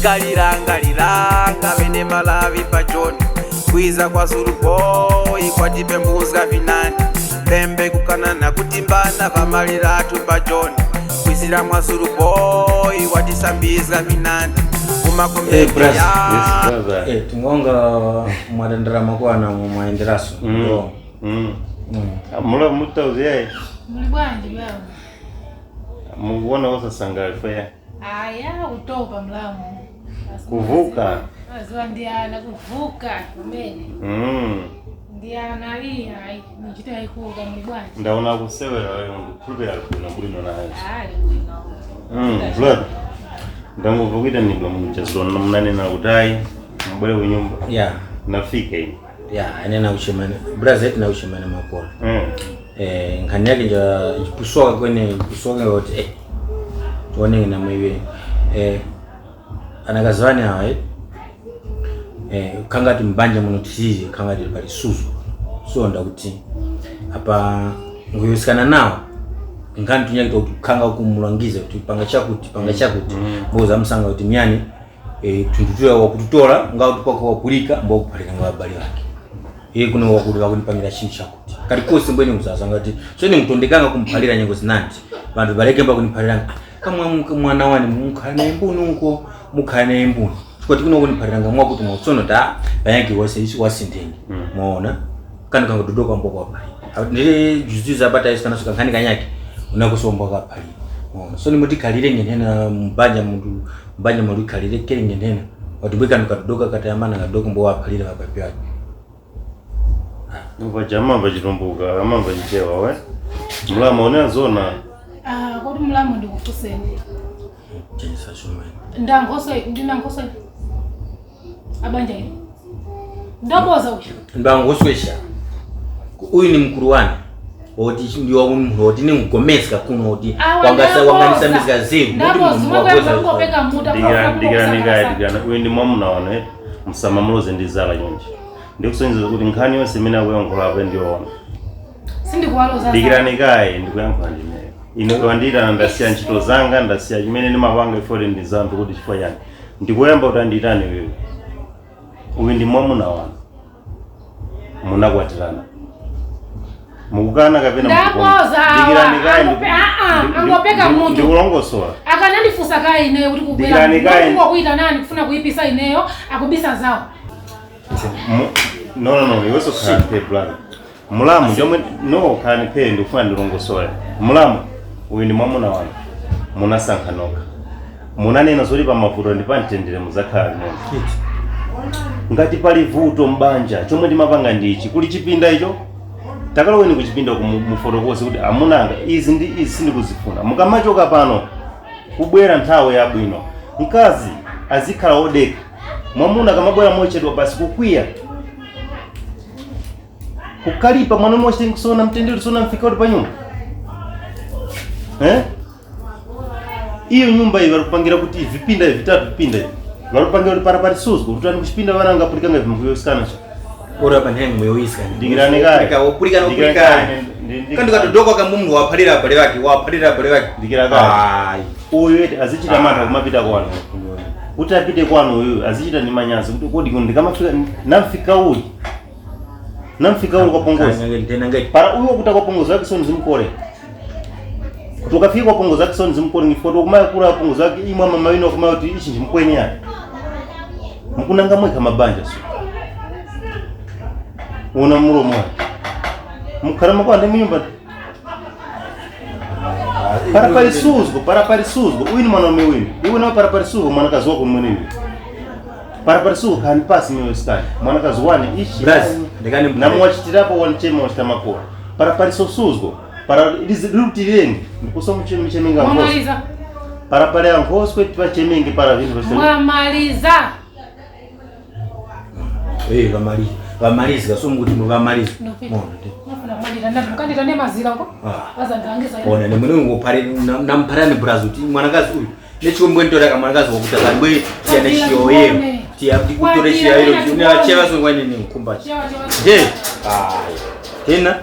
galiranga vene Malawi pachoni kwiza kwa Zulu boy kwatipe mbuzga vinani pembe kukanana kutimbana vamaliratu pachoni kwizira mwa Zulu boy watisambizga vinani tingonga mwadandara makwana mwaenderaso mula mutauziye muli bwanji bwana mukuona osasangala faya aya utopa mlamu kuvuka azwa ndiana kuvuka kumene ndiana hii nichita haikuka muli bwanji ndaona kusewera wewe ndikupulira kuna bulino naye ali bwino blood ndanguvukita nibwa mchezo namnane na udai mbele wenyumba nafika hivi ene na ushimane brazil na ushimane makora ngani yake nja kusoka kwenye kusoka yote tuone na mwiwe anakazwani hawa kangati mbanja muno tisizi kangati pali suzu so ndakuti apa ngoyosikana nawo ngani tunyaki tukanga kumulangiza kuti panga chakuti mboza msanga kuti myani tundutuya wakututola ngao tupako wakulika mbo kupalika ngabali wake kuno wakulika kunipangira chini chakuti kali kosi mbweni msasa ngati so ni mtondekanga kumpalira nyengo zinanti bantu baleke mba kunipalira kama mwana wani mukhane mbunu nko mukhane mbunu kwati kuno kunipalira ngamwa kuti mutsono ta bayaki wase isi wasindengi muona kana kanga dodoka mbo kwa pali ndile juziza bata isikana suka khani kanyaki unakusomboka pali so ni muti kalire ngenena mbanja mulu kalire kile ngenena watubweka nukadoka katayamana ngadoka mbo wapalira babapi wake nuva jamaa vachitomboka ama vachichewa we mulamu one zona kodi mulamu ndikufuseni chenisa shumani ndinangose abanja hili ndaboza uyu ndangoswesha uyu ni mkuru wani oti ndio oti ni mgomesika kuno oti wanganisa mizika zeru digana uyu ndi mwamuna wane msamamuloze ndizala nyonji ndikusonyeza kuti nkhani yonse imene akuyankhula apo ndiyoona sindikuwaloza digiranikai ndikuyankhula ndineyo ino wandiyitana ndasiya ntchito zanga ndasiya chimene ndimapanga ifoti ndizanthu kuti chifukwa chani ndikuyamba kuti andiyitane wewe uyu ndi mwamuna wanu munakwatirana mukukana kapena angopeka mutu ndikulongosola akanandifusa kai ineyo kuti kubwera kuita nani kufuna kuipisa ineyo akubisa zawo no iweso khani pe brother mulamu jomwe no khani pe ndikufuna ndilongosola mulamu uyu ndi mwamuna wanu munasankhanoka munanena zoti pamavuto ndipantendere muzakhala limodzi ngati pali vuto mbanja chomwe ndimapanga ndichi kuli chipinda icho takaloweni kuchipinda kumufotokoze kuti amunanga izi sindikuzifuna mukamachoka pano kubwera nthawi yabwino mkazi azikhala odeka mwamuna kamabwera mochedwa basi kukwiya kukalipa mwana mochi kusona mtendere sona mfika uli pa nyumba iyo nyumba iyi valupangira kuti vipinda vitatu vipinda valupangira kuti parapari suzgo kutani kuchipinda vana angapurikanga vimukuyosikana cha ora panhengo moyoiska ndingirani kai opurika kandi katodoka kamunhu wapalira pale wake ndikira kai uyu eti azichita mantha kumapita kwanu kuti apite kwanu uyu azichita ndi manyazi kuti kodi ndikamafika namfika uli kwa pongozi para uyu wakuta kwa pongozi wake soni zimkole kuti ukafika kwa pongozi wake soni zimkole ngifoto kumaya kula pongozi wake imwe mama wino kumaya kuti ichi njimkweni yake mkunanga mweka mabanja so una muromo mukharama kwa ndi mnyumba para suzgo uyu ni mwana wini iwe na para suzgo mwana kazi wako mwenyewe para suzgo kan pass mwe sky mwana kazi wani ishi ndikani na mwachitirapo wanchema wachitamakora para suzgo para lutirengi ndikusoma cheminga ngoso para ya ngoso kwa chemingi para vindu mwamaliza vamaliza so mukuti muvamaliza mukandita nemazira uko vazandangiza ona nemune namparani brazil kuti mwanakazi uyu nechikomboentoraka mwanakazi wakutaka mbwe tiyane chiyoyero tiyakutore chiyoyero chevasongwanini mkumbachi tena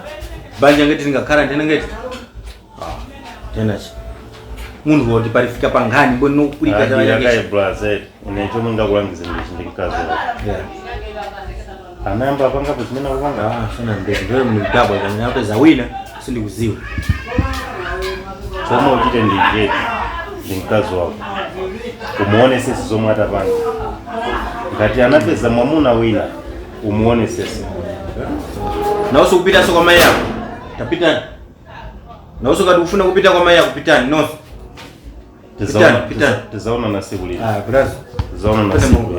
banja ngeti ndingakhala ndena ngeti tenachi munhu woti parifika pangani bono kulika za yake brother unecho munga kulangiza ndikazo anamba panga pezimena kupanga shona ndio mnigabo kana peza wina sindi kuziwa somo uchite ndije ndikazo wako umuone sisi zomwe atapanga ngati anapeza mwamuna wina umuone sisi na uso kupita so kwa mai yako tapita na uso kati ufuna kupita kwa mai yako pitani no tezaona na siku lini brother tezaona na siku